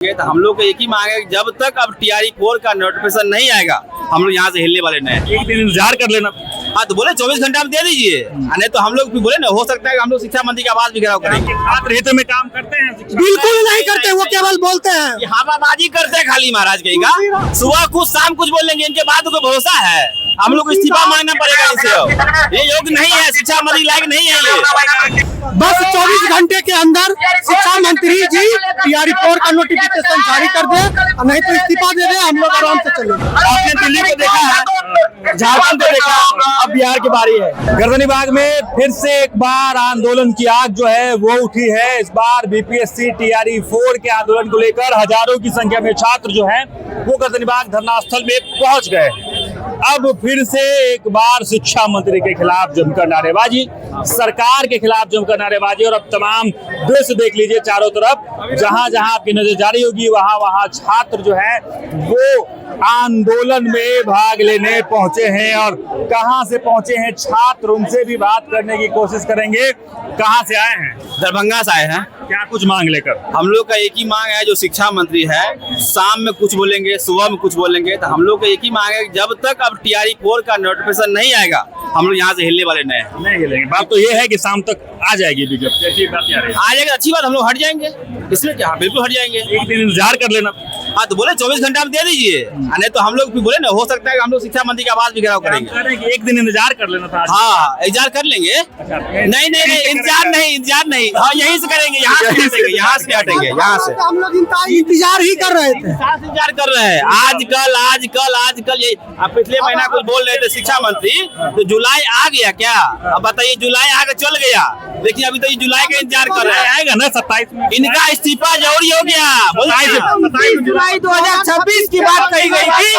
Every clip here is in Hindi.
तो हम लोग का एक ही मांग है, जब तक अब टीआरई कोर का नोटिफिकेशन नहीं आएगा हम लोग यहाँ से हिलने वाले नहीं। एक दिन इंतजार कर लेना। हाँ तो बोले 24 घंटा में दे दीजिए, नहीं तो हम लोग भी बोले ना, हो सकता है कि हम लोग शिक्षा मंत्री का आवाज भी घेराव करेंगे। छात्र हित में काम करते हैं? बिल्कुल नहीं करते, वो केवल बोलते हैं, ये हवाबाजी करते हैं खाली महाराज कहेगा। सुबह कुछ शाम कुछ बोलेंगे, इनके बाद को भरोसा है। हम लोग को इस्तीफा मांगना पड़ेगा इनसे, ये योग्य नहीं है, शिक्षा मंत्री लायक नहीं है ये। बस 24 घंटे के अंदर शिक्षा मंत्री जी टीआरई कोर का नोटिफिकेशन जारी कर दे, नहीं तो इस्तीफा दे दे, हम लोग आराम से चलेंगे। आपने दिल्ली को देखा है, झारखंड को देखा, अब बिहार की बारी है। गर्दनी बाग में फिर से एक बार आंदोलन की आग जो है वो उठी है। इस बार बीपीएससी टीआरई 4 के आंदोलन को लेकर हजारों की संख्या में छात्र जो हैं वो गर्दनी बाग धरना स्थल में पहुंच गए। अब फिर से एक बार शिक्षा मंत्री के खिलाफ जमकर नारेबाजी, सरकार के खिलाफ जमकर नारेबाजी, और अब तमाम दृश्य देख लीजिए चारों तरफ, जहां जहां आपकी नजर जारी होगी वहां वहां छात्र जो है वो आंदोलन में भाग लेने पहुंचे हैं। और कहां से पहुंचे हैं छात्र, उनसे भी बात करने की कोशिश करेंगे। कहां से आए हैं? दरभंगा से आए हैं। क्या कुछ मांग लेकर? हम लोग का एक ही मांग है, जो शिक्षा मंत्री है शाम में कुछ बोलेंगे, सुबह में कुछ बोलेंगे, तो हम लोग का एक ही मांग है, जब तक अब टीआरई कोर का नोटिफिकेशन नहीं आएगा हम लोग यहाँ से हिलने वाले नहीं हिलेंगे। बात तो ये है कि शाम तक आ जाएगी विज्ञप्ति, ऐसी बात आ जाएगा, अच्छी बात, हम लोग हट जाएंगे, इसमें क्या, बिल्कुल हट जाएंगे। एक दिन इंतजार कर लेना। हाँ तो बोले 24 घंटा में दे दीजिए, नहीं तो हम लोग भी बोले ना, हो सकता है कि हम लोग शिक्षा मंत्री का आवाज भी घेराव करेंगे। एक दिन इंतजार कर लेना था। हाँ इंतजार कर लेंगे। नहीं नहीं नहीं, इंतजार नहीं, हाँ यहीं से करेंगे, यहाँ से हटेंगे, यहाँ से हटेंगे, यहाँ से। हम लोग इंतजार ही कर रहे थे, इंतजार कर रहे हैं, आजकल ये पिछले महीना कुछ बोल रहे थे शिक्षा मंत्री, तो जुलाई आ गया क्या? अब बताइए, जुलाई आगे चल गया, लेकिन अभी तो ये जुलाई का इंतजार कर रहे हैं। आएगा ना 27 में, इनका इस्तीफा जरूरी हो गया। 29 जुलाई 2026 की बात कही गई थी,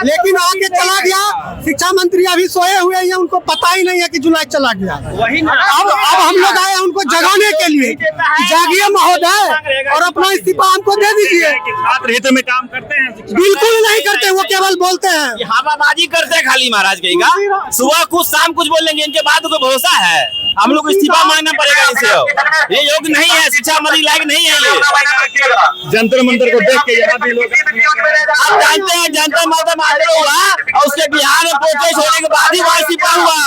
लेकिन आगे चला गया। शिक्षा मंत्री अभी सोए हुए हैं, उनको पता ही नहीं है कि जुलाई चला गया। वही ना, अब हम लोग आए हैं उनको जगाने के लिए, जागिए महोदय और अपना इस्तीफा हमको दे दीजिए। छात्र हित में काम करते हैं? बिल्कुल नहीं करते, वो केवल बोलते हैं, ये हवाबाजी करते हैं खाली महाराज कहेगा। सुबह कुछ शाम कुछ बोलेंगे, इनके बाद को भरोसा है। हम लोग को इस्तीफा मांगना पड़ेगा इनसे, ये योग्य नहीं है, शिक्षा मंत्री लायक नहीं है ये। जंतर मंतर को देख के यहाँ भी लोग आप जानते हैं, जंतर मंतर मांगने हुआ और उसके बिहार में प्रोटेस्ट होने के बाद ही वहाँ इस्तीफा हुआ।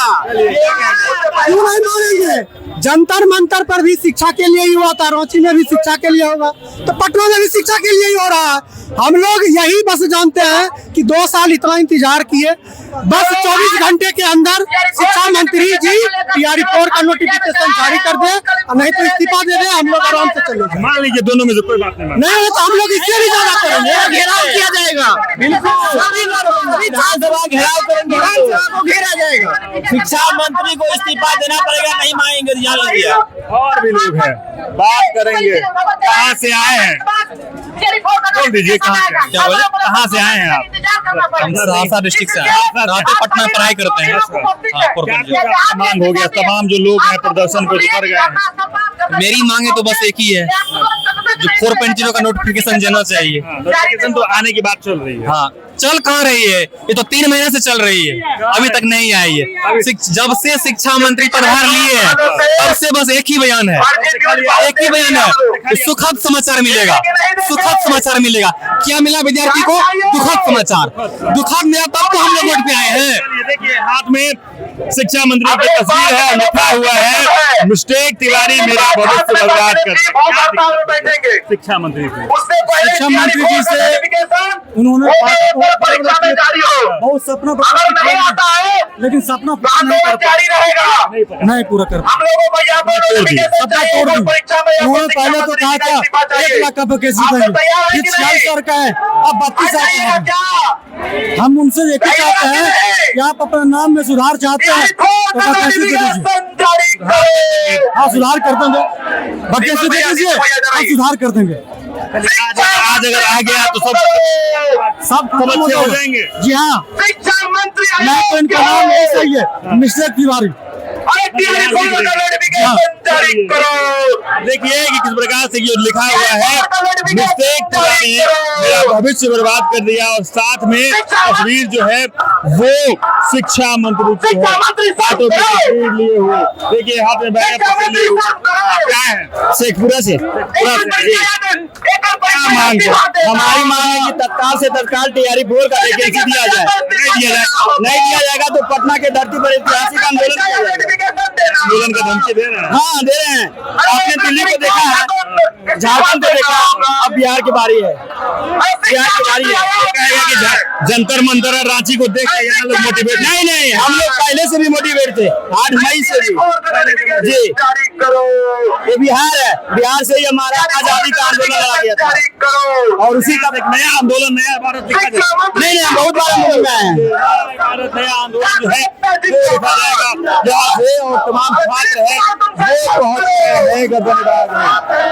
क्यों नहीं मानेंगे? जंतर मंतर पर भी शिक्षा के लिए ही हुआ था, रांची में भी शिक्षा के लिए होगा, तो पटना में भी शिक्षा के लिए ही हो रहा है। हम लोग यही बस जानते हैं कि 2 साल इतना इंतजार किए, बस 24 घंटे के अंदर शिक्षा मंत्री जी टीआरई कोर का नोटिफिकेशन जारी कर दे, नहीं तो इस्तीफा दे दे, हम लोग आराम से चलेंगे। मान लीजिए दोनों में से कोई बात नहीं, तो हम लोग इससे भी ज्यादा करेंगे, घेराव किया जाएगा, घेराव करेंगे, घेरा जाएगा। शिक्षा मंत्री को इस्तीफा देना पड़ेगा, नहीं मांगेंगे, जान लीजिए। और भी लोग हैं, बात करेंगे। कहाँ से आए हैं? बोल दीजिए कहाँ से आए हैं आप? हम सहरसा डिस्ट्रिक्ट से हैं, पटना में पढ़ाई करते हैं। क्या मांग हो गया? तमाम जो लोग हैं प्रदर्शन पे उतर गए हैं। मेरी मांगे तो बस एक ही है, जो 4.0 का नोटिफिकेशन देना चाहिए। नोटिफिकेशन तो आने की बात चल रही है। हाँ चल कहाँ रही है, ये तो 3 महीने से चल रही है, अभी तक नहीं आई है। जब से शिक्षा मंत्री पदभार लिए हैं तब से बस एक ही बयान है, सुखद समाचार मिलेगा, सुखद समाचार मिलेगा। क्या मिला विद्यार्थी को? दुखद समाचार। दुखद मिला तब तो हम लोग वोट पे आए हैं। देखिए हाथ में शिक्षा मंत्री की तस्वीर है, लिखा हुआ है मिस्टेक तिवारी मेरा भविष्य बर्बाद कर। शिक्षा मंत्री जी से उन्होंने बहुत सपना, लेकिन सपना नहीं पूरा कर सपना तोड़ दी। उन्होंने पहले तो कहा था 1 लाख का वैकेंसी देंगे, फिर 46 साल का है, अब 32 साल का है। हम उनसे एक ही चाहते हैं कि आप अपने नाम में सुधार चाहते हैं तो वैकेंसी दे दीजिए। हाँ सुधार कर देंगे, वैकेंसी दे दीजिए, हम सुधार कर देंगे। आज अगर आ गया तो सब अच्छे हो जाएंगे। जी हाँ, मैं तो इनका नाम ऐसा ही है, मिस्टर तिवारी। देखिए कि किस प्रकार से ये लिखा हुआ है, मिस्टेक तिवारी ने मेरा भविष्य बर्बाद कर दिया, और साथ में तस्वीर जो है वो शिक्षा मंत्री की है, हाथों में तस्वीर लिए हुए। देखिए हाथ में बैग पकड़ लिए हुए। क्या है? शेखपुरा से पूरा जी। क्या मांग है? हमारी मांग है कि तत्काल से तत्काल टीआरई 4 का वैकेंसी दिया जाए। नहीं दिया जाएगा तो पटना के धरती पर ऐतिहासिक आंदोलन किया जाएगा। आंदोलन का धमकी दे रहे हैं। हाँ दे रहे हैं। आपने दिल्ली को देखा है, झारखंड को देखा, अब बिहार की बारी है। बिहार की बारी है। कहेगा कि जंतर मंतर और रांची को देख के यहाँ लोग मोटिवेट नहीं हम लोग पहले से भी मोटिवेट थे, 8 मई से भी। जी ये बिहार है, बिहार से ही हमारा आजादी का आंदोलन आ गया था, और उसी का एक नया आंदोलन, नया भारत लिखा जाए। नहीं बहुत बार आंदोलन में आए हैं। भारत नया आंदोलन जो है वो लिखा जाएगा। यहाँ से और तमाम छात्र है वो पहुंच गए हैं गर्दन बाग में,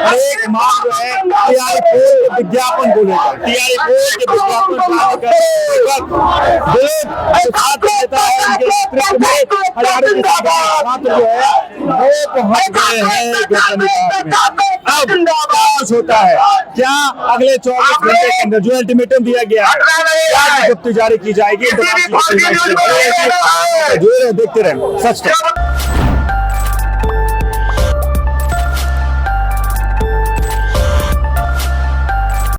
और एक मांग जो है टीआरई 4 के विज्ञापन को लेकर, टीआरई 4 के विज्ञापन को लेकर जो छात्र नेता है उनके नेतृत्व में हजारों की छात्र जो है वो पहुंच गए हैं गर्दन बाग में। अब जांच होता है क्या अगले 24 घंटे के अंदर जो अल्टीमेटम दिया गया है, क्या विज्ञप्ति जारी की जाएगी। देखते रहें सच